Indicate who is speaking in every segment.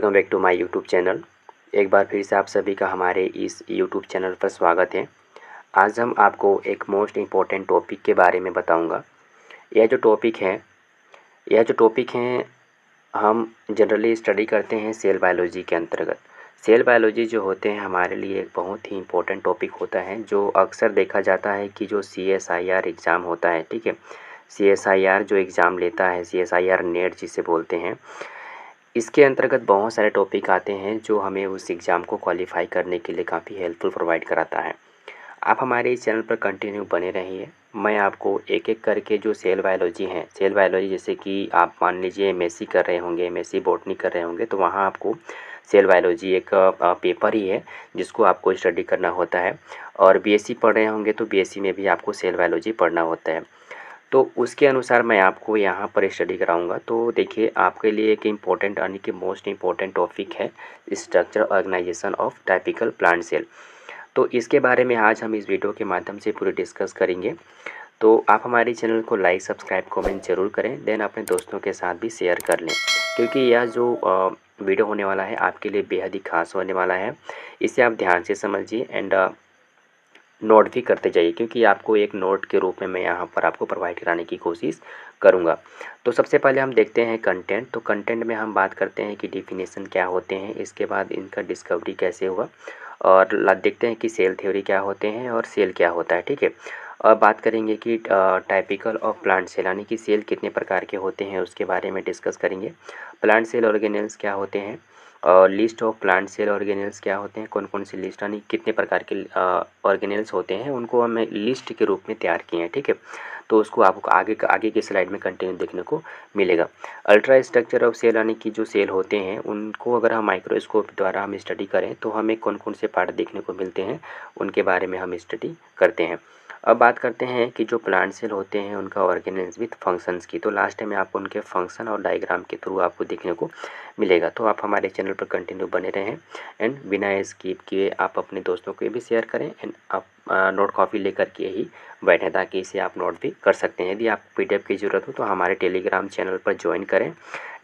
Speaker 1: Welcome back to my YouTube channel. एक बार फिर से आप सभी का हमारे इस यूट्यूब चैनल पर स्वागत है। आज हम आपको एक मोस्ट इम्पॉर्टेंट टॉपिक के बारे में बताऊंगा। यह जो टॉपिक है हम जनरली स्टडी करते हैं सेल बायोलॉजी के अंतर्गत। सेल बायोलॉजी जो होते हैं हमारे लिए एक बहुत ही इम्पोर्टेंट टॉपिक होता है, जो अक्सर देखा जाता है कि जो CSIR एग्ज़ाम होता है, ठीक है, CSIR जो एग्ज़ाम लेता है, CSIR नेट जिसे बोलते हैं, इसके अंतर्गत बहुत सारे टॉपिक आते हैं जो हमें उस एग्ज़ाम को क्वालिफाई करने के लिए काफ़ी हेल्पफुल प्रोवाइड कराता है। आप हमारे इस चैनल पर कंटिन्यू बने रहिए। मैं आपको एक एक करके जो सेल बायोलॉजी हैं, सेल बायोलॉजी जैसे कि आप मान लीजिए MSc कर रहे होंगे, MSc बॉटनी कर रहे होंगे, तो वहाँ आपको सेल बायोलॉजी एक पेपर ही है जिसको आपको स्टडी करना होता है। और BSc पढ़ रहे होंगे तो BSc में भी आपको सेल बायोलॉजी पढ़ना होता है। तो उसके अनुसार मैं आपको यहाँ पर स्टडी कराऊंगा। तो देखिए, आपके लिए एक इम्पोर्टेंट यानी कि मोस्ट इम्पोर्टेंट टॉपिक है structure organization of typical plant cell. तो इसके बारे में आज हम इस वीडियो के माध्यम से पूरी डिस्कस करेंगे। तो आप हमारे चैनल को लाइक, सब्सक्राइब, कमेंट जरूर करें, देन अपने दोस्तों के साथ भी शेयर कर लें, क्योंकि यह जो वीडियो होने वाला है आपके लिए बेहद ही खास होने वाला है। इसे आप ध्यान से समझिए एंड नोट भी करते जाइए, क्योंकि आपको एक नोट के रूप में मैं यहाँ पर आपको प्रोवाइड कराने की कोशिश करूँगा। तो सबसे पहले हम देखते हैं कंटेंट। तो कंटेंट में हम बात करते हैं कि डिफिनेशन क्या होते हैं, इसके बाद इनका डिस्कवरी कैसे हुआ, और देखते हैं कि सेल थ्योरी क्या होते हैं और सेल क्या होता है, ठीक है। और बात करेंगे कि टाइपिकल ऑफ प्लांट सेल यानी कि सेल कितने प्रकार के होते हैं उसके बारे में डिस्कस करेंगे। प्लांट सेल ऑर्गेनेल्स क्या होते हैं और list of plant cell organelles क्या होते हैं, कौन कौन सी लिस्ट यानी कितने प्रकार के ऑर्गेनेल्स होते हैं, उनको हम लिस्ट के रूप में तैयार किए हैं, ठीक है। तो उसको आपको आगे की स्लाइड में कंटिन्यू देखने को मिलेगा। अल्ट्रा स्ट्रक्चर ऑफ सेल यानी कि जो सेल होते हैं उनको अगर हम माइक्रोस्कोप द्वारा हम स्टडी करें तो हमें कौन कौन से पार्ट देखने को मिलते हैं, उनके बारे में हम स्टडी करते हैं। अब बात करते हैं कि जो प्लांट सेल होते हैं उनका ऑर्गेनेल्स विथ फंक्शंस की। तो लास्ट टाइम आपको उनके फंक्शन और डायग्राम के थ्रू आपको देखने को मिलेगा। तो आप हमारे चैनल पर कंटिन्यू बने रहें एंड बिना स्किप किए आप अपने दोस्तों को भी शेयर करें एंड आप नोट कॉपी लेकर के ही बैठें, ताकि इसे आप नोट भी कर सकते हैं। यदि आपको PDF की ज़रूरत हो तो हमारे टेलीग्राम चैनल पर ज्वाइन करें।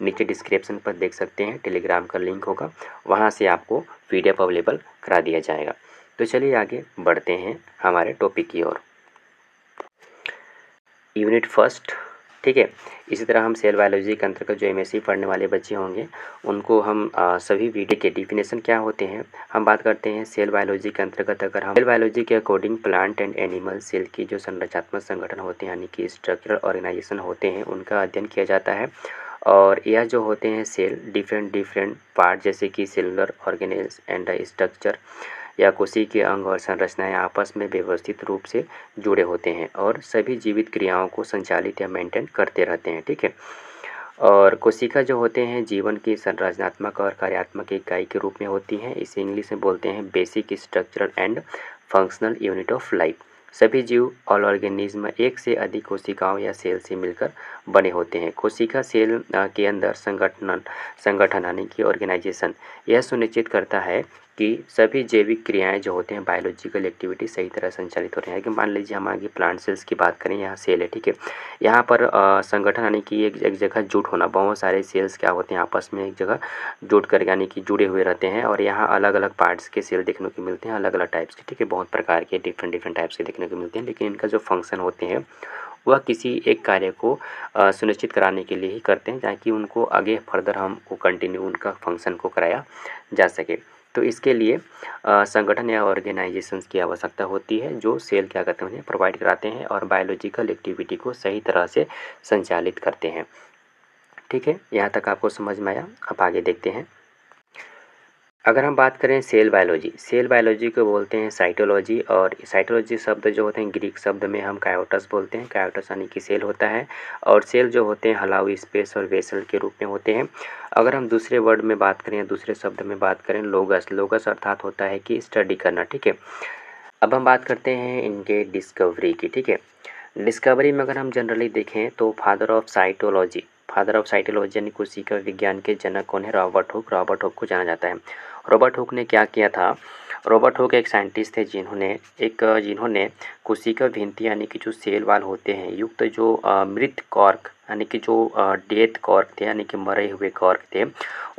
Speaker 1: नीचे डिस्क्रिप्शन पर देख सकते हैं टेलीग्राम का लिंक होगा, वहाँ से आपको PDF अवेलेबल करा दिया जाएगा। तो चलिए आगे बढ़ते हैं हमारे टॉपिक की ओर। यूनिट फर्स्ट, ठीक है। इसी तरह हम सेल बायोलॉजी के अंतर्गत जो MSc पढ़ने वाले बच्चे होंगे उनको हम सभी वीडियो के डिफिनेशन क्या होते हैं हम बात करते हैं। सेल बायोलॉजी के अंतर्गत अगर हम सेल बायोलॉजी के according plant and animal cell की जो संरचनात्मक संगठन होते हैं यानी कि स्ट्रक्चरल ऑर्गेनाइजेशन होते हैं उनका अध्ययन किया जाता है। और यह जो होते हैं सेल डिफरेंट पार्ट जैसे कि सेलुलर ऑर्गेनेल्स एंड स्ट्रक्चर या कोशिका के अंग और संरचनाएं आपस में व्यवस्थित रूप से जुड़े होते हैं और सभी जीवित क्रियाओं को संचालित या मेंटेन करते रहते हैं, ठीक है। और कोशिका जो होते हैं जीवन की संरचनात्मक और कार्यात्मक इकाई के रूप में होती हैं। इसे इंग्लिश में बोलते हैं basic structural and functional unit of life. सभी जीव और ऑर्गेनिज्म एक से अधिक कोशिकाओं या सेल से मिलकर बने होते हैं। कोशिका सेल के अंदर संगठन यानी कि ऑर्गेनाइजेशन यह सुनिश्चित करता है कि सभी जैविक क्रियाएं जो होते हैं बायोलॉजिकल एक्टिविटी सही तरह संचालित हो रही है। कि मान लीजिए हम आगे प्लांट सेल्स की बात करें, यहाँ सेल है, ठीक है। यहाँ पर संगठन यानी कि एक जगह जुट होना, बहुत सारे सेल्स क्या होते हैं आपस में एक जगह जुट कर यानी कि जुड़े हुए रहते हैं। और यहाँ अलग अलग पार्ट्स के सेल देखने को मिलते हैं, अलग अलग टाइप्स के, ठीक है। बहुत प्रकार के डिफरेंट टाइप्स के देखने को मिलते हैं, लेकिन इनका जो फंक्शन होते हैं वह किसी एक कार्य को सुनिश्चित कराने के लिए ही करते हैं, ताकि उनको आगे फर्दर हम वो कंटिन्यू उनका फंक्शन को कराया जा सके। तो इसके लिए संगठन या ऑर्गेनाइजेशंस की आवश्यकता होती है जो सेल क्या करते हैं, उन्हें प्रोवाइड कराते हैं और बायोलॉजिकल एक्टिविटी को सही तरह से संचालित करते हैं, ठीक है। यहाँ तक आपको समझ में आया। अब आगे देखते हैं। अगर हम बात करें सेल बायोलॉजी को बोलते हैं साइटोलॉजी। और साइटोलॉजी शब्द जो होते हैं ग्रीक शब्द में हम कायोटस बोलते हैं। कायोटस यानी कि सेल होता है और सेल जो होते हैं हलाउ स्पेस और वेसल के रूप में होते हैं। अगर हम दूसरे वर्ड में बात करें, दूसरे शब्द में बात करें, लोगस अर्थात होता है कि स्टडी करना, ठीक है। अब हम बात करते हैं इनके डिस्कवरी की, ठीक है। डिस्कवरी में अगर हम जनरली देखें तो फादर ऑफ साइटोलॉजी यानी कोशिका विज्ञान के जनक कौन है? रॉबर्ट हुक को जाना जाता है। रॉबर्ट हुक ने क्या किया था, रॉबर्ट हुक एक साइंटिस्ट थे जिन्होंने कोशिका भित्ति यानी कि जो सेल वाल होते हैं युक्त जो मृत कॉर्क यानी कि जो डेथ कॉर्क थे यानी कि मरे हुए कॉर्क थे,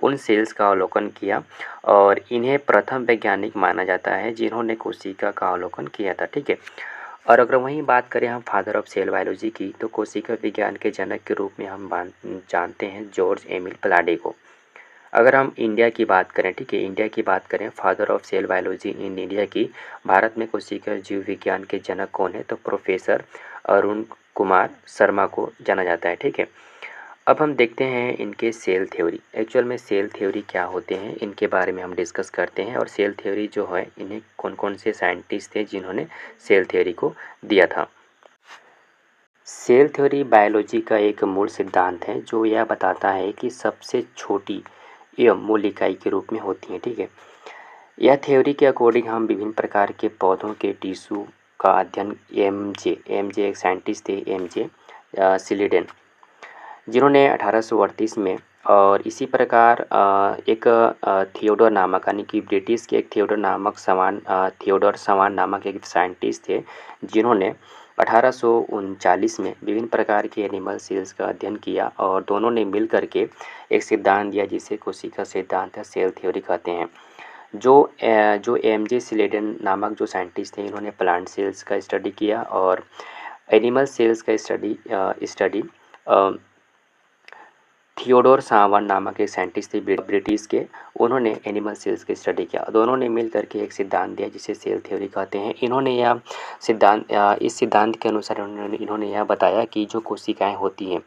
Speaker 1: उन सेल्स का अवलोकन किया और इन्हें प्रथम वैज्ञानिक माना जाता है जिन्होंने कोशिका का अवलोकन किया था। ठीक है। और अगर वहीं बात करें हम फादर ऑफ सेल बायोलॉजी की, तो कोशिका विज्ञान के जनक के रूप में हम जानते हैं जॉर्ज एमिल प्लाडे को। अगर हम इंडिया की बात करें, ठीक है, इंडिया की बात करें, father of cell biology in India की, भारत में कोशिका जीव विज्ञान के जनक कौन है, तो प्रोफेसर अरुण कुमार शर्मा को जाना जाता है। ठीक है। अब हम देखते हैं इनके सेल थ्योरी। एक्चुअल में सेल थ्योरी क्या होते हैं इनके बारे में हम डिस्कस करते हैं, और सेल थ्योरी जो है इन्हें कौन कौन से साइंटिस्ट थे जिन्होंने सेल थ्योरी को दिया था। सेल थ्योरी बायोलॉजी का एक मूल सिद्धांत है जो यह बताता है कि सबसे छोटी एवं मूल इकाई के रूप में होती है। ठीक है। यह थ्योरी के अकॉर्डिंग हम विभिन्न प्रकार के पौधों के टिश्यू का अध्ययन एम जे एक साइंटिस्ट थे, एम जे सिलिडेन, जिन्होंने 1838 में, और इसी प्रकार एक थियोडोर नामक यानी कि ब्रिटिश के एक थियोडोर सवान नामक एक साइंटिस्ट थे जिन्होंने 1839 में विभिन्न प्रकार के एनिमल सेल्स का अध्ययन किया और दोनों ने मिल करके एक सिद्धांत दिया जिसे कोशिका सिद्धांत या सेल थ्योरी कहते हैं। जो एम जे सिलेडन नामक जो साइंटिस्ट थे इन्होंने प्लांट सेल्स का स्टडी किया और एनिमल सेल्स का स्टडी थियोडोर सावन नामक एक साइंटिस्ट थे ब्रिटिश के, उन्होंने एनिमल सेल्स की स्टडी किया। दोनों ने मिल करके एक सिद्धांत दिया जिसे सेल थ्योरी कहते हैं। इस सिद्धांत के अनुसार इन्होंने यह बताया कि जो कोशिकाएं होती हैं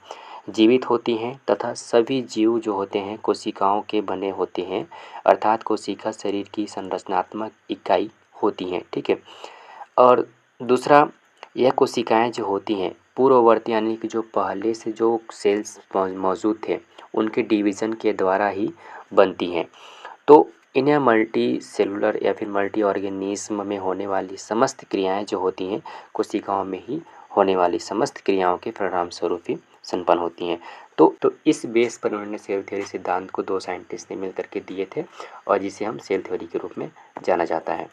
Speaker 1: जीवित होती हैं तथा सभी जीव जो होते हैं कोशिकाओं के बने होते हैं, अर्थात कोशिका शरीर की संरचनात्मक इकाई होती हैं। ठीक है। और दूसरा, यह कोशिकाएं जो होती हैं पूर्ववर्ती यानी कि जो पहले से जो सेल्स मौजूद थे उनके डिवीज़न के द्वारा ही बनती हैं। तो इन्हें मल्टी सेलुलर या फिर मल्टी ऑर्गेनिज्म में होने वाली समस्त क्रियाएं जो होती हैं कोशिकाओं में ही होने वाली समस्त क्रियाओं के परिणाम स्वरूप ही संपन्न होती हैं। तो इस बेस पर उन्होंने सेल थ्योरी सिद्धांत को दो साइंटिस्ट ने मिल करके दिए थे और जिसे हम सेल थ्योरी के रूप में जाना जाता है।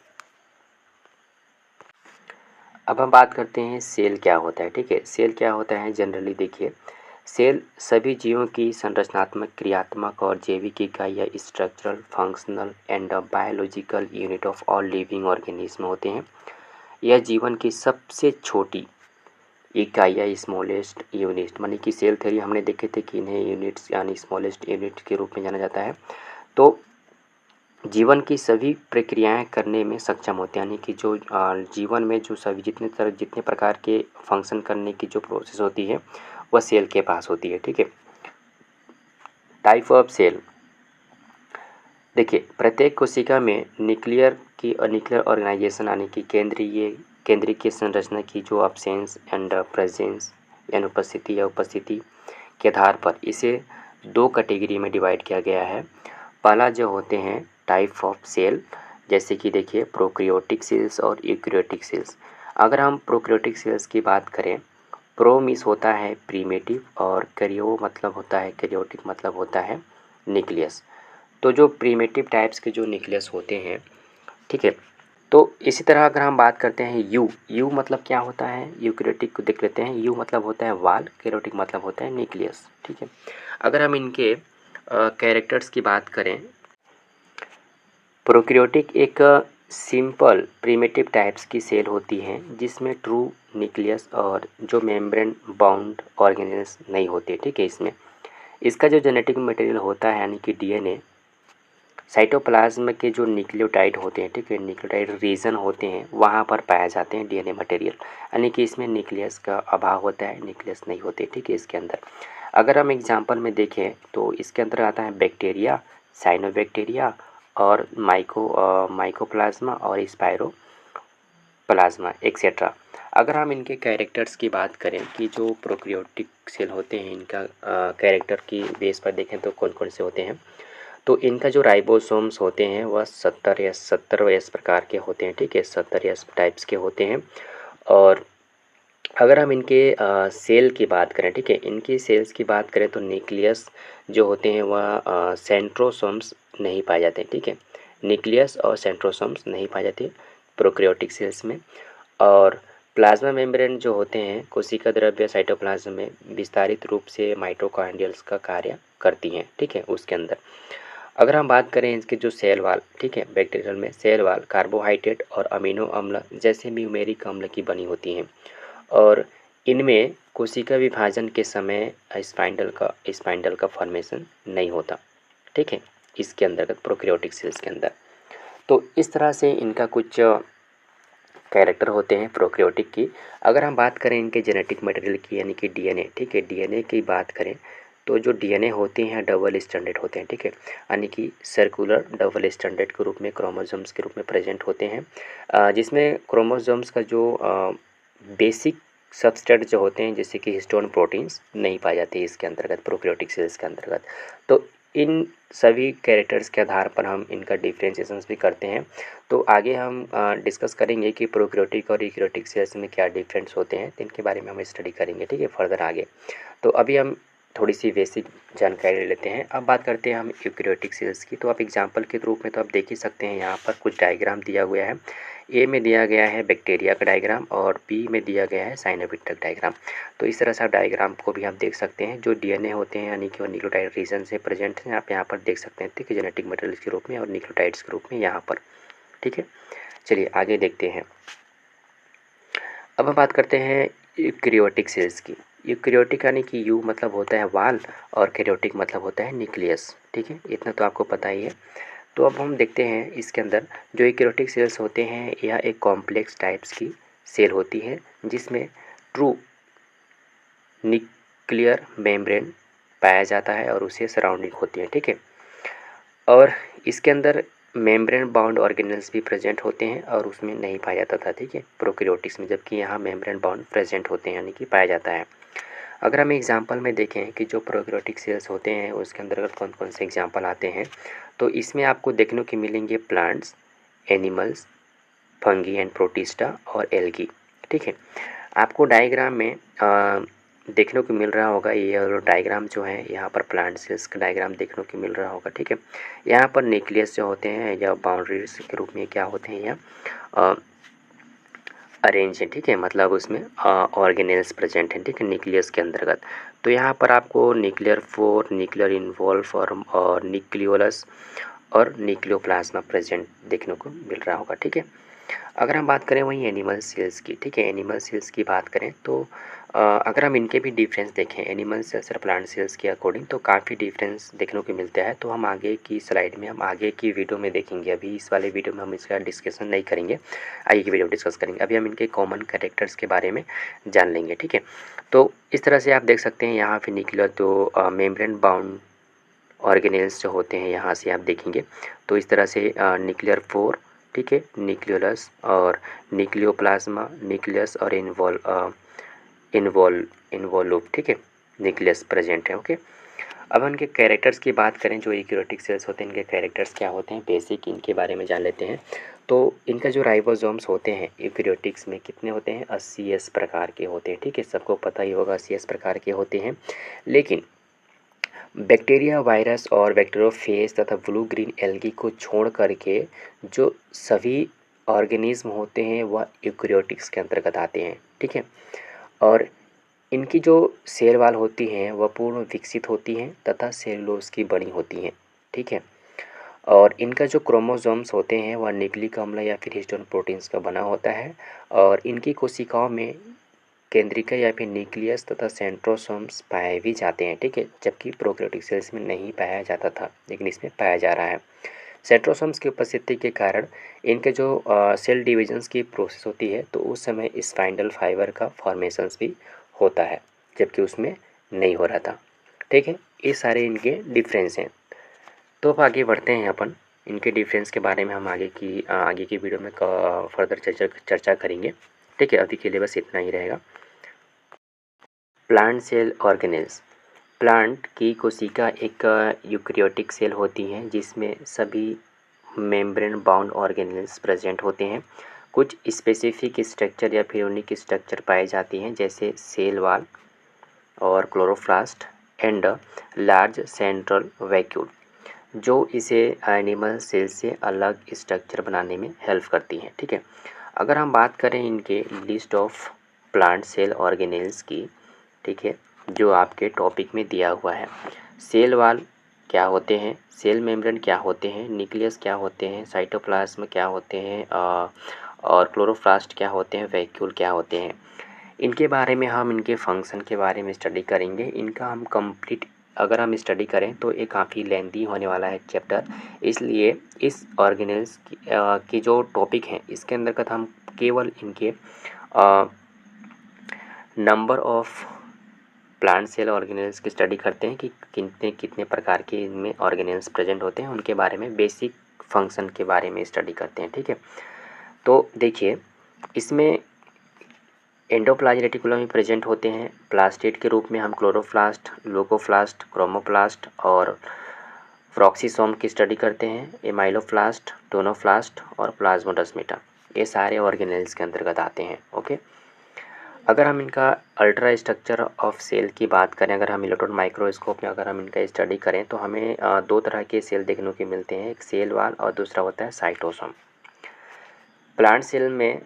Speaker 1: अब हम बात करते हैं सेल क्या होता है। ठीक है। सेल क्या होता है जनरली देखिए, सेल सभी जीवों की संरचनात्मक क्रियात्मक और जैविक इकाई या structural functional and biological unit of all living organism होते हैं। यह जीवन की सबसे छोटी इकाई या स्मॉलेस्ट यूनिट, मानी कि सेल थ्योरी हमने देखे थे कि इन्हें यूनिट्स यानी स्मॉलेस्ट यूनिट के रूप में जाना जाता है। तो जीवन की सभी प्रक्रियाएं करने में सक्षम होते हैं, यानी कि जो जीवन में जो सभी जितने प्रकार के फंक्शन करने की जो प्रोसेस होती है वह सेल के पास होती है। ठीक है। टाइप ऑफ सेल देखिए, प्रत्येक कोशिका में न्यूक्लियर ऑर्गेनाइजेशन यानी कि केंद्रीय संरचना की जो अब्सेंस एंड प्रेजेंस यानी उपस्थिति या उपस्थिति के आधार पर इसे दो कैटेगरी में डिवाइड किया गया है। पहला जो होते हैं टाइप ऑफ सेल, जैसे कि देखिए प्रोकैरियोटिक सेल्स और यूकैरियोटिक सेल्स। अगर हम प्रोकैरियोटिक सेल्स की बात करें, प्रो मीन्स होता है प्रीमेटिव और कैरियोटिक मतलब होता है न्यूक्लियस। तो जो प्रीमेटिव टाइप्स के जो न्यूक्लियस होते हैं, ठीक है, तो इसी तरह अगर हम बात करते हैं यू मतलब क्या होता है, यूकैरियोटिक को देख लेते हैं। यू मतलब होता है वाल, कैरियोटिक मतलब होता है न्यूक्लियस। ठीक है। अगर हम इनके कैरेक्टर्स की बात करें, प्रोकैरियोटिक एक सिंपल प्रीमेटिव टाइप्स की सेल होती हैं जिसमें ट्रू न्यूक्लियस और जो मेम्ब्रेन बाउंड ऑर्गेनेल्स नहीं होते। ठीक है। इसका जो जेनेटिक मटेरियल होता है यानी कि डीएनए, साइटोप्लाज्म के जो न्यूक्लियोटाइड होते हैं, ठीक है, न्यूक्लियोटाइड रीजन होते हैं वहाँ पर पाए जाते हैं डीएनए मटेरियल, यानी कि इसमें न्यूक्लियस का अभाव होता है, न्यूक्लियस नहीं होते। ठीक है। इसके अंदर अगर हम एग्जांपल में देखें तो इसके अंदर आता है बैक्टीरिया, साइनोबैक्टीरिया और माइकोप्लाज्मा और स्पाइरोप्लाज्मा एक्सेट्रा। अगर हम इनके कैरेक्टर्स की बात करें कि जो प्रोकैरियोटिक सेल होते हैं इनका कैरेक्टर की बेस पर देखें तो कौन कौन से होते हैं, तो इनका जो राइबोसोम्स होते हैं वह 70 एस प्रकार के होते हैं। ठीक है। 70 एस टाइप्स के होते हैं। और अगर हम इनके सेल की बात करें, ठीक है, इनकी सेल्स की बात करें तो न्यूक्लियस जो होते हैं वह सेंट्रोसोम्स नहीं पाए जाते हैं। ठीक है। न्यूक्लियस और सेंट्रोसोम्स नहीं पाए जाते प्रोकैरियोटिक सेल्स में। और प्लाज्मा मेम्ब्रेन जो होते हैं कोशिका द्रव्य साइटोप्लाज्म में विस्तारित रूप से माइटोकॉन्ड्रियल्स का कार्य करती हैं, ठीक है। उसके अंदर अगर हम बात करें इसके जो सेल वाल, ठीक है, बैक्टीरियल में सेल वाल कार्बोहाइड्रेट और अमीनो अम्ल जैसे न्यूमेरिक अम्ल की बनी होती हैं और इनमें कोशिका विभाजन के समय स्पाइंडल का फॉर्मेशन नहीं होता, ठीक है, इसके अंतर्गत प्रोकैरियोटिक सेल्स के अंदर। तो इस तरह से इनका कुछ कैरेक्टर होते हैं प्रोकैरियोटिक की। अगर हम बात करें इनके जेनेटिक मटेरियल की यानी कि डीएनए, ठीक है, डीएनए की बात करें तो जो डीएनए होते हैं डबल स्टैंडर्ड होते हैं, ठीक है, यानी कि सर्कुलर डबल स्टैंडर्ड के रूप में क्रोमोसोम्स के रूप में प्रेजेंट होते हैं, जिसमें क्रोमोसोम्स का जो बेसिक सबस्ट्रेट जो होते हैं जैसे कि हिस्टोन प्रोटीन्स नहीं पाए जाते इसके अंतर्गत प्रोकैरियोटिक सेल्स के अंतर्गत। तो इन सभी कैरेक्टर्स के आधार पर हम इनका डिफ्रेंशिएशंस भी करते हैं। तो आगे हम डिस्कस करेंगे कि प्रोकैरियोटिक और यूकैरियोटिक सेल्स में क्या डिफरेंस होते हैं, तो इनके बारे में हम स्टडी करेंगे, ठीक है, फर्दर आगे। तो अभी हम थोड़ी सी बेसिक जानकारी ले लेते हैं। अब बात करते हैं हम यूकैरियोटिक सेल्स की। तो आप एग्जांपल के रूप में तो आप देख ही सकते हैं, यहाँ पर कुछ डायग्राम दिया हुआ है। ए में दिया गया है बैक्टीरिया का डायग्राम और बी में दिया गया है साइनोविट्रिक डायग्राम। तो इस तरह से आप डायग्राम को भी आप देख सकते हैं। जो डीएनए होते हैं यानी कि वो न्यूक्लियोटाइड रीजन से प्रेजेंट हैं, आप यहाँ पर देख सकते हैं, ठीक है, जेनेटिक मटेरियल के रूप में और न्यूक्लियोटाइड्स के रूप में यहाँ पर, ठीक है। चलिए आगे देखते हैं। अब हम बात करते हैं यूकैरियोटिक सेल्स की। यूकैरियोटिक यानी कि यू मतलब होता है वाल और कैरियोटिक मतलब होता है न्यूक्लियस, ठीक है, इतना तो आपको पता ही है। तो अब हम देखते हैं इसके अंदर जो यूकैरियोटिक सेल्स होते हैं यह एक कॉम्प्लेक्स टाइप्स की सेल होती है जिसमें ट्रू न्यूक्लियर मेम्ब्रेन पाया जाता है और उसे सराउंडिंग होती है, ठीक है। और इसके अंदर मेम्ब्रेन बाउंड ऑर्गेनेल्स भी प्रेजेंट होते हैं और उसमें नहीं पाया जाता था, ठीक है, प्रोकैरियोटिक्स में, जबकि यहाँ मेम्ब्रेन बाउंड प्रेजेंट होते हैं यानी कि पाया जाता है। अगर हम एग्जांपल में देखें कि जो प्रोकैरियोटिक सेल्स होते हैं उसके अंतर्गत कौन कौन से एग्जांपल आते हैं, तो इसमें आपको देखने को मिलेंगे plants, animals, fungi and protista और एल्गी, ठीक है। आपको डायग्राम में देखने को मिल रहा होगा, ये और डायग्राम जो है यहाँ पर प्लांट सेल्स का डायग्राम देखने को मिल रहा होगा, ठीक है। यहाँ पर न्यूक्लियस जो होते हैं या बाउंड्रीज के रूप में क्या होते हैं यहाँ अरेंज है, ठीक है, मतलब उसमें ऑर्गेनेल्स प्रेजेंट हैं, ठीक है, न्यूक्लियस के अंतर्गत। तो यहाँ पर आपको nuclear four, nuclear involve form और न्यूक्लियोलस और न्यूक्लियोप्लाज्मा प्रेजेंट देखने को मिल रहा होगा, ठीक है। अगर हम बात करें वहीं एनिमल सेल्स की, ठीक है, एनिमल सेल्स की बात करें तो अगर हम इनके भी डिफरेंस देखें एनिमल सेल्स और प्लांट सेल्स के अकॉर्डिंग तो काफ़ी डिफरेंस देखने को मिलता है। तो हम आगे की स्लाइड में हम आगे की वीडियो में देखेंगे, अभी इस वाले वीडियो में हम इसका डिस्कशन नहीं करेंगे, आगे की वीडियो में डिस्कस करेंगे। अभी हम इनके कॉमन कैरेक्टर्स के बारे में जान लेंगे, ठीक है। तो इस तरह से आप देख सकते हैं यहाँ पे निकला तो मेम्ब्रेन बाउंड ऑर्गेनेल्स जो होते हैं यहाँ से आप देखेंगे तो इस तरह से न्यूक्लियर फोर, ठीक है, न्यूक्लियोलस और न्यूक्लियोप्लाज्मा, न्यूक्लियस और इन्वॉल्व, ठीक है, न्यूक्लियस प्रेजेंट है, ओके। अब इनके कैरेक्टर्स की बात करें, जो यूकैरियोटिक सेल्स होते हैं इनके कैरेक्टर्स क्या होते हैं बेसिक इनके बारे में जान लेते हैं। तो इनका जो राइबोसोम्स होते हैं यूकैरियोटिक्स में कितने होते हैं 80s प्रकार के होते हैं, ठीक है, सबको पता ही होगा 80s प्रकार के होते हैं। लेकिन बैक्टीरिया, वायरस और बैक्टीरियोफेज तथा ब्लू ग्रीन एल्गी को छोड़ करके जो सभी ऑर्गेनिज्म होते हैं वह यूकैरियोटिक्स के अंतर्गत आते हैं, ठीक है। और इनकी जो सेल वाल होती हैं वह पूर्ण विकसित होती हैं तथा सेलुलोज की बनी होती हैं, ठीक है। और इनका जो क्रोमोसोम्स होते हैं वह न्यूक्लिक अम्ल या फिर हिस्टोन प्रोटीन्स का बना होता है और इनकी कोशिकाओं में केंद्रिका या फिर न्यूक्लियस तथा सेंट्रोसोम्स पाए भी जाते हैं, ठीक है, जबकि प्रोकैरियोटिक सेल्स में नहीं पाया जाता था लेकिन इसमें पाया जा रहा है। सेंट्रोसोम्स की उपस्थिति के कारण इनके जो सेल डिविजन्स की प्रोसेस होती है तो उस समय स्पाइंडल फाइबर का फॉर्मेशंस भी होता है जबकि उसमें नहीं हो रहा था, ठीक है। ये सारे इनके डिफरेंस हैं। तो अब आगे बढ़ते हैं अपन इनके डिफरेंस के बारे में हम आगे की वीडियो में फर्दर चर्चा करेंगे, ठीक है। अभी के लिए बस इतना ही रहेगा। Plant cell organelles. प्लांट की कोशिका एक यूकैरियोटिक सेल होती है जिसमें सभी मेम्ब्रेन बाउंड ऑर्गेनेल्स प्रेजेंट होते हैं। कुछ स्पेसिफिक स्ट्रक्चर या फिर यूनिक स्ट्रक्चर पाए जाते हैं जैसे सेल वाल और chloroplast and large central vacuole. जो इसे एनिमल सेल से अलग स्ट्रक्चर बनाने में हेल्प करती हैं। ठीक है, अगर हम बात करें इनके list of plant cell organelles की, ठीक है, जो आपके टॉपिक में दिया हुआ है। सेल वाल क्या होते हैं, सेल मेम्ब्रेन क्या होते हैं, न्यूक्लियस क्या होते हैं, साइटोप्लाज्म क्या होते हैं, और क्लोरोप्लास्ट क्या होते हैं, वैक्यूल क्या होते हैं, इनके बारे में हम इनके फंक्शन के बारे में स्टडी करेंगे। इनका हम कंप्लीट अगर हम स्टडी करें तो ये काफ़ी लेंथी होने वाला है चैप्टर, इसलिए इस ऑर्गेनेल्स की जो टॉपिक हैं इसके अंतर्गत हम केवल इनके number of plant cell organelles की स्टडी करते हैं कि कितने कितने प्रकार के इनमें ऑर्गेनेल्स प्रेजेंट होते हैं, उनके बारे में बेसिक फंक्शन के बारे में स्टडी करते हैं। ठीक है, तो देखिए इसमें एंडोप्लाज्म रेटिकुलम में प्रेजेंट होते हैं प्लास्टिड के रूप में हम क्लोरोप्लास्ट, लूकोप्लास्ट, क्रोमोप्लास्ट और फ्रॉक्सीसोम की स्टडी करते हैं, एमाइलोप्लास्ट, टोनोप्लास्ट और प्लाज्मोडेस्माटा, ये सारे ऑर्गेनेल्स के अंतर्गत आते हैं। ओके, अगर हम इनका अल्ट्रा स्ट्रक्चर ऑफ सेल की बात करें, अगर हम इलेक्ट्रॉन माइक्रोस्कोप में अगर हम इनका स्टडी करें तो हमें दो तरह के सेल देखने को मिलते हैं, एक सेल वाल और दूसरा होता है साइटोसोम। प्लांट सेल में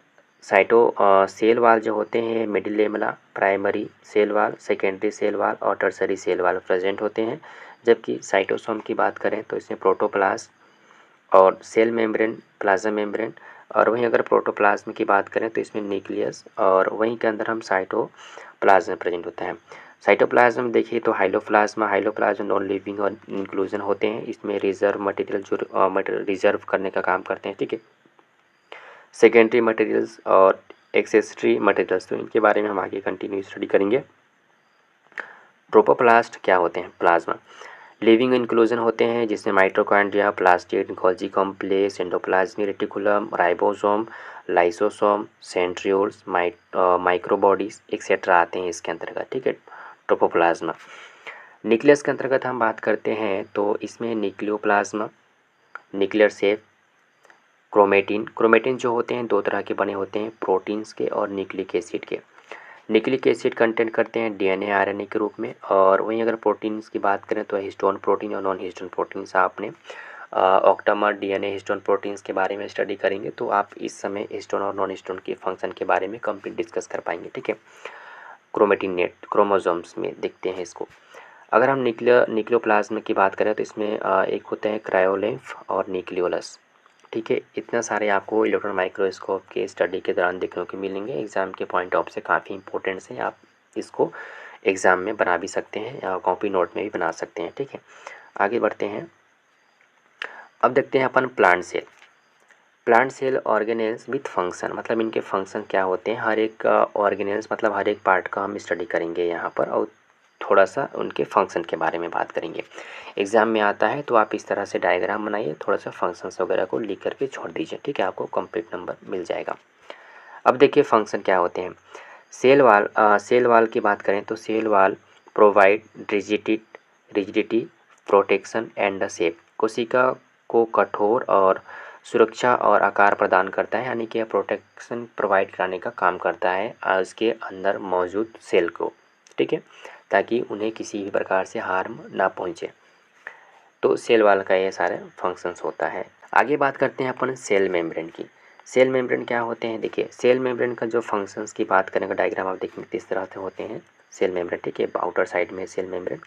Speaker 1: सेल वाल जो होते हैं middle lamella, primary cell wall, secondary cell wall और टर्सरी सेल वाल प्रेजेंट होते हैं। जबकि साइटोसोम की बात करें तो इसमें प्रोटोप्लाज्म और सेल मेम्ब्रेन, प्लाज्मा मेम्ब्रेन, और वहीं अगर प्रोटोप्लाज्म की बात करें तो इसमें न्यूक्लियस और वहीं के अंदर हम साइटोप्लाज्म प्रेजेंट होता है। साइटोप्लाज्म देखिए तो हाइलोप्लाज्म नॉन लिविंग और इंक्लूजन होते हैं, इसमें रिजर्व मटेरियल जो रिजर्व करने का काम करते हैं। ठीक है, सेकेंडरी मटेरियल्स और एक्सेसरी मटेरियल्स, तो इनके बारे में हम आगे कंटिन्यू स्टडी करेंगे। ट्रोपोप्लास्ट क्या होते हैं, प्लाज्मा लिविंग इंक्लूजन होते हैं जिसमें mitochondria, plastid, Golgi complex, endoplasmic reticulum, ribosome, lysosome, centrioles, microbodies etcetera आते हैं इसके अंतर्गत। ठीक है, ट्रोपोप्लाज्मा। न्यूक्लियस के अंतर्गत हम बात करते हैं तो इसमें न्यूक्लियोप्लाज्मा, न्यूक्लियर शेप, क्रोमेटिन जो होते हैं दो तरह के बने होते हैं, प्रोटीन्स के और न्यूक्लिक एसिड के। न्यूक्लिक एसिड कंटेंट करते हैं डीएनए आरएनए के रूप में, और वहीं अगर प्रोटीन्स की बात करें तो हिस्टोन प्रोटीन और नॉन हिस्टोन प्रोटीन्स आपने ऑक्टामर डीएनए हिस्टोन प्रोटीन्स के बारे में स्टडी करेंगे तो आप इस समय हिस्टोन और नॉन हिस्टोन के फंक्शन के बारे में कंप्लीट डिस्कस कर पाएंगे। ठीक है, क्रोमेटिन नेट क्रोमोसोम्स में देखते हैं इसको। अगर हम न्यूक्लियोप्लाज्म की बात करें तो इसमें एक होता है क्रायोलेंफ और न्यूक्लियोलस। ठीक है, इतना सारे आपको इलेक्ट्रॉन माइक्रोस्कोप के स्टडी के दौरान देखने को मिलेंगे, एग्ज़ाम के पॉइंट ऑफ से काफ़ी इंपॉर्टेंट है, आप इसको एग्ज़ाम में बना भी सकते हैं या कॉपी नोट में भी बना सकते हैं। ठीक है, आगे बढ़ते हैं। अब देखते हैं अपन plant cell organelles with function, मतलब इनके फंक्शन क्या होते हैं, हर एक ऑर्गेनेल्स मतलब हर एक पार्ट का हम स्टडी करेंगे यहाँ पर, और थोड़ा सा उनके फंक्शन के बारे में बात करेंगे। एग्ज़ाम में आता है तो आप इस तरह से डायग्राम बनाइए, थोड़ा सा फंक्शंस वगैरह को लिख करके छोड़ दीजिए। ठीक है, आपको कंप्लीट नंबर मिल जाएगा। अब देखिए फंक्शन क्या होते हैं। सेल वाल की बात करें तो cell wall provide rigidity, protection and the shape, कोशिका को कठोर और सुरक्षा और आकार प्रदान करता है, यानी कि प्रोटेक्शन प्रोवाइड कराने का काम करता है उसके अंदर मौजूद सेल को। ठीक है, ताकि उन्हें किसी भी प्रकार से हार्म ना पहुंचे। तो सेल वाल का ये सारे फंक्शंस होता है। आगे बात करते हैं अपन सेल मेम्ब्रेन की। सेल मेम्ब्रेन क्या होते हैं, देखिए सेल मेम्ब्रेन का जो फंक्शंस की बात करें का डायग्राम आप देखेंगे किस तरह से होते हैं सेल मेम्ब्रेन। ठीक है, आउटर साइड में सेल मेम्ब्रेन,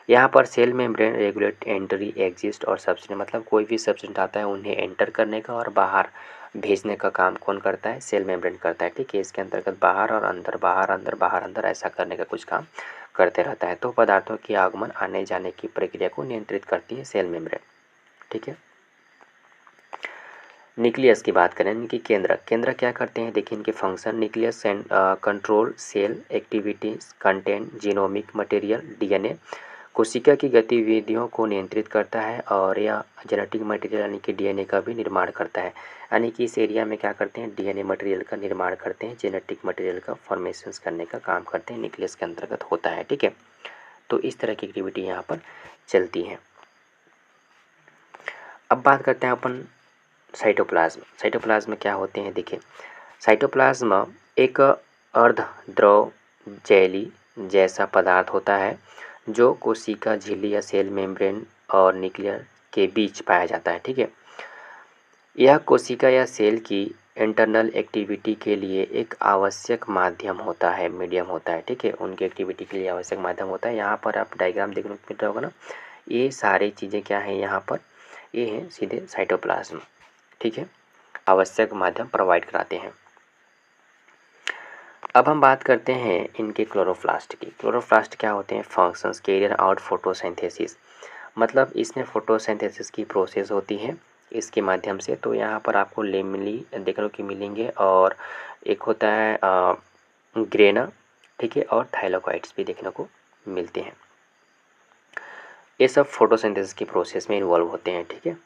Speaker 1: यहाँ पर cell membrane regulate entry exist और सब्सटेंस, मतलब कोई भी सब्सटेंस आता है उन्हें एंटर करने का और बाहर भेजने का काम कौन करता है, सेल मेम्ब्रेन करता है। ठीक है, इसके अंतर्गत बाहर और अंदर, बाहर अंदर, बाहर अंदर ऐसा करने का कुछ काम करते रहता है। तो पदार्थों की आगमन आने जाने की प्रक्रिया को नियंत्रित करती है सेल मेम्ब्रेन। ठीक है, न्यूक्लियस की बात करें, इनकी केंद्र क्या करते हैं, देखिए इनके function. Nucleus and control cell activities, content genomic material DNA, कोशिका की गतिविधियों को नियंत्रित करता है, और यह जेनेटिक मटेरियल यानी कि डीएनए का भी निर्माण करता है, यानी कि इस एरिया में क्या करते हैं, डीएनए मटेरियल का निर्माण करते हैं, जेनेटिक मटेरियल का फॉर्मेशंस करने का काम करते हैं, न्यूक्लियस के अंतर्गत होता है। ठीक है, तो इस तरह की एक्टिविटी यहाँ पर चलती है। अब बात करते हैं अपन साइटोप्लाज्म क्या होते हैं, देखिए साइटोप्लाज्म एक अर्ध द्रव जेली जैसा पदार्थ होता है जो कोशिका झिल्ली या सेल मेम्ब्रेन और न्यूक्लियर के बीच पाया जाता है। ठीक है, यह कोशिका या सेल की इंटरनल एक्टिविटी के लिए एक आवश्यक माध्यम होता है, मीडियम होता है। ठीक है, उनकी एक्टिविटी के लिए आवश्यक माध्यम होता है। यहाँ पर आप डायग्राम देखने को मिल रहा होगा ना, ये सारी चीज़ें क्या हैं यहाँ पर, ये हैं सीधे साइटोप्लाज्म। ठीक है, आवश्यक माध्यम प्रोवाइड कराते हैं। अब हम बात करते हैं इनके क्लोरोप्लास्ट की। क्लोरोप्लास्ट क्या होते हैं? फंक्शंस कैरियर आउट फोटोसिंथेसिस, मतलब इसमें फोटोसिंथेसिस की प्रोसेस होती है इसके माध्यम से। तो यहाँ पर आपको लेमिनी देखने को मिलेंगे और एक होता है ग्रेना, ठीक है, और थाइलाकोइड्स भी देखने को मिलते हैं। ये सब फोटोसिंथेसिस की प्रोसेस में इन्वॉल्व होते हैं। ठीक है,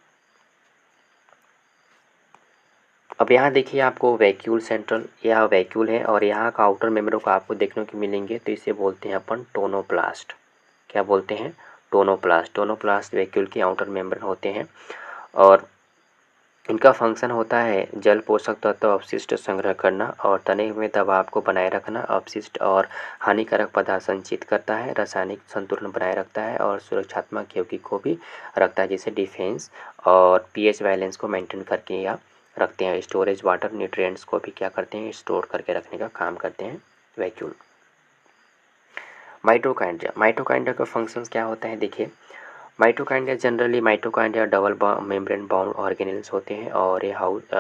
Speaker 1: अब यहाँ देखिए आपको वैक्यूल सेंट्रल, यह वैक्यूल है और यहाँ का आउटर मेम्ब्रेन को आपको देखने को मिलेंगे, तो इसे बोलते हैं अपन टोनोप्लास्ट। क्या बोलते हैं? टोनोप्लास्ट। टोनोप्लास्ट वैक्यूल के आउटर मेम्ब्रेन होते हैं और इनका फंक्शन होता है जल पोषक तत्व अपशिष्ट संग्रह करना और तने हुए दबाव को बनाए रखना, अपशिष्ट और हानिकारक पदार्थ संचित करता है, रासायनिक संतुलन बनाए रखता है और सुरक्षात्मक यौगिक को भी रखता है, जैसे डिफेंस और पीएच बैलेंस को मेंटेन करके या रखते हैं। स्टोरेज वाटर न्यूट्रिएंट्स को भी क्या करते हैं? स्टोर करके रखने का काम करते हैं वैक्यूल। माइटोकांड्रिया। माइटोकांड्रिया का फंक्शंस क्या होता है? देखिए, mitochondria generally mitochondria double membrane bound organelles होते हैं और ये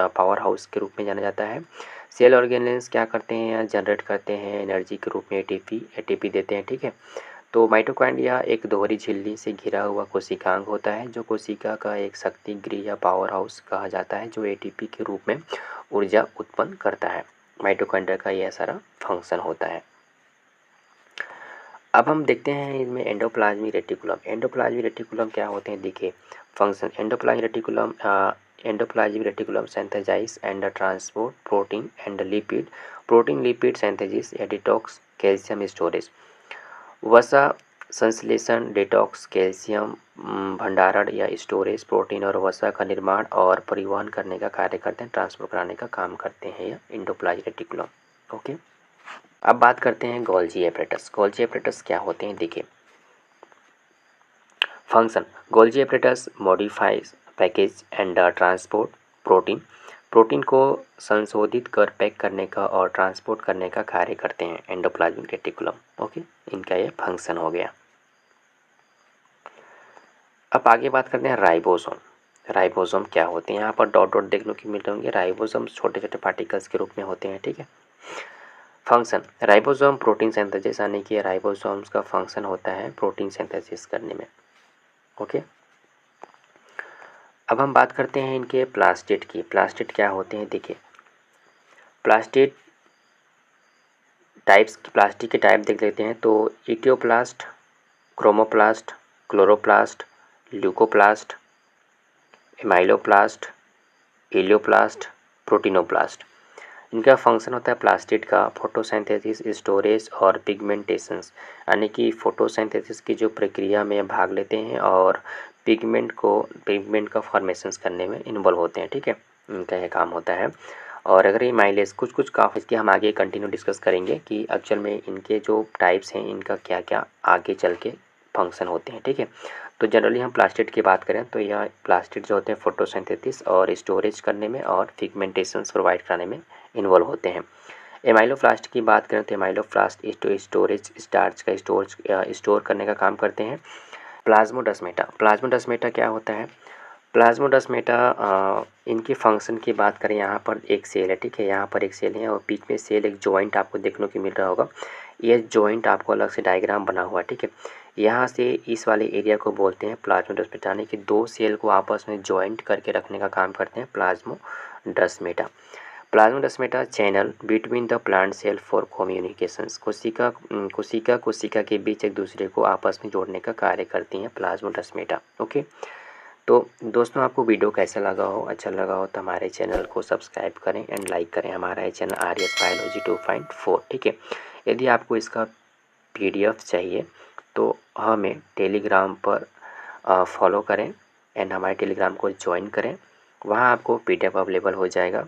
Speaker 1: पावर हाउस के रूप में जाना जाता है। सेल ऑर्गेनेल्स क्या करते हैं? या जनरेट करते हैं एनर्जी के रूप में एटीपी देते हैं। ठीक है, तो माइटोकांड्रिया एक दोहरी झिल्ली से घिरा हुआ कोशिकांग होता है जो कोशिका का एक शक्ति गृह या पावर हाउस कहा जाता है, जो एटीपी के रूप में ऊर्जा उत्पन्न करता है। माइटोकांड्रिया का यह सारा फंक्शन होता है। अब हम देखते हैं इनमें एंडोप्लाज्मिक रेटिकुलम। एंडोप्लाज्मिक रेटिकुलम क्या होते हैं? देखिए function, endoplasmic reticulum synthesize and transport protein and lipid, protein lipid synthesis या डिटॉक्स कैल्शियम स्टोरेज, वसा संश्लेषण डिटॉक्स कैल्शियम भंडारण या स्टोरेज, प्रोटीन और वसा का निर्माण और परिवहन करने का कार्य करते हैं, ट्रांसपोर्ट कराने का काम करते हैं यह एंडोप्लाज्मिक रेटिकुलम। ओके, अब बात करते हैं गोल्जी एपरेटस। गोल्जी एपरेटस क्या होते हैं? देखिए function, Golgi apparatus modifies package and transport protein, protein को संशोधित कर पैक करने का और ट्रांसपोर्ट करने का कार्य करते हैं एंडोप्लाज्मिक रेटिकुलम। ओके, इनका ये फंक्शन हो गया। अब आगे बात करते हैं राइबोसोम। राइबोसोम क्या होते हैं? यहाँ पर डॉट डॉट देखने को मिलते होंगे। राइबोसोम छोटे छोटे पार्टिकल्स के रूप में होते हैं। ठीक है, फंक्शन, राइबोसोम प्रोटीन सिंथेसिस, यानी कि राइबोसोम्स का फंक्शन होता है प्रोटीन सिंथेसिस करने में। ओके, अब हम बात करते हैं इनके प्लास्टिड की। प्लास्टिड क्या होते हैं? देखिए प्लास्टिड टाइप्स, प्लास्टिक के टाइप देख लेते हैं। तो etioplast, chromoplast, chloroplast, leucoplast, amyloplast, elaioplast, प्रोटीनोप्लास्ट। इनका फंक्शन होता है प्लास्टिड का फोटोसिंथेसिस, स्टोरेज और पिगमेंटेशंस, यानी कि फोटोसिंथेसिस की जो प्रक्रिया में भाग लेते हैं और पिगमेंट का फॉर्मेशंस करने में इन्वॉल्व होते हैं। ठीक है, इनका यह काम होता है। और अगर ये माइलेज कुछ काम इसके हम आगे कंटिन्यू डिस्कस करेंगे कि एक्चुअल में इनके जो टाइप्स हैं इनका क्या क्या आगे चल के फंक्शन होते हैं। ठीक है, तो जनरली हम प्लास्टिड की बात करें तो यह प्लास्टिड जो होते हैं फोटोसिंथेसिस और स्टोरेज करने में और पिगमेंटेशंस प्रोवाइड कराने में इन्वॉल्व होते हैं। एमाइलोप्लास्ट की बात करें तो एमाइलोप्लास्ट स्टोरेज स्टार्च का स्टोर करने का काम करते हैं। प्लाज्मोडेस्माटा, प्लाज्मोडेस्माटा क्या होता है? प्लाज्मोडेस्माटा इनकी फंक्शन की बात करें, यहाँ पर एक सेल है। ठीक है, यहाँ पर एक सेल है और बीच में सेल एक जॉइंट आपको देखने को मिल रहा होगा। ये जॉइंट आपको अलग से डायग्राम बना हुआ है। ठीक है, यहाँ से इस वाले एरिया को बोलते हैं प्लाज्मोडेस्माटा, यानी कि दो सेल को आपस में जॉइंट करके रखने का काम करते हैं plasmodesmata. Plasmodesmata channel between the plant cell for communications, कोशिका के बीच एक दूसरे को आपस में जोड़ने का कार्य करती हैं प्लाज्मोडेस्माटा। ओके, तो दोस्तों आपको वीडियो कैसा लगा हो, अच्छा लगा हो तो हमारे चैनल को सब्सक्राइब करें एंड लाइक करें। हमारा है चैनल आर्यस बायोलॉजी 2.4। ठीक है, यदि आपको इसका PDF चाहिए तो हमें टेलीग्राम पर फॉलो करें एंड हमारे टेलीग्राम को ज्वाइन करें, वहाँ आपको PDF अवेलेबल हो जाएगा।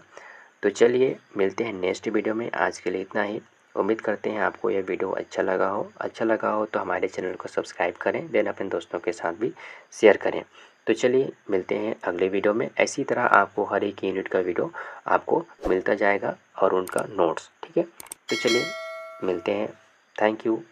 Speaker 1: तो चलिए मिलते हैं नेक्स्ट वीडियो में। आज के लिए इतना ही। उम्मीद करते हैं आपको यह वीडियो अच्छा लगा हो तो हमारे चैनल को सब्सक्राइब करें, देन अपने दोस्तों के साथ भी शेयर करें। तो चलिए मिलते हैं अगले वीडियो में। इसी तरह आपको हर एक यूनिट का वीडियो आपको मिलता जाएगा और उनका नोट्स, ठीक है। तो चलिए मिलते हैं। Thank you.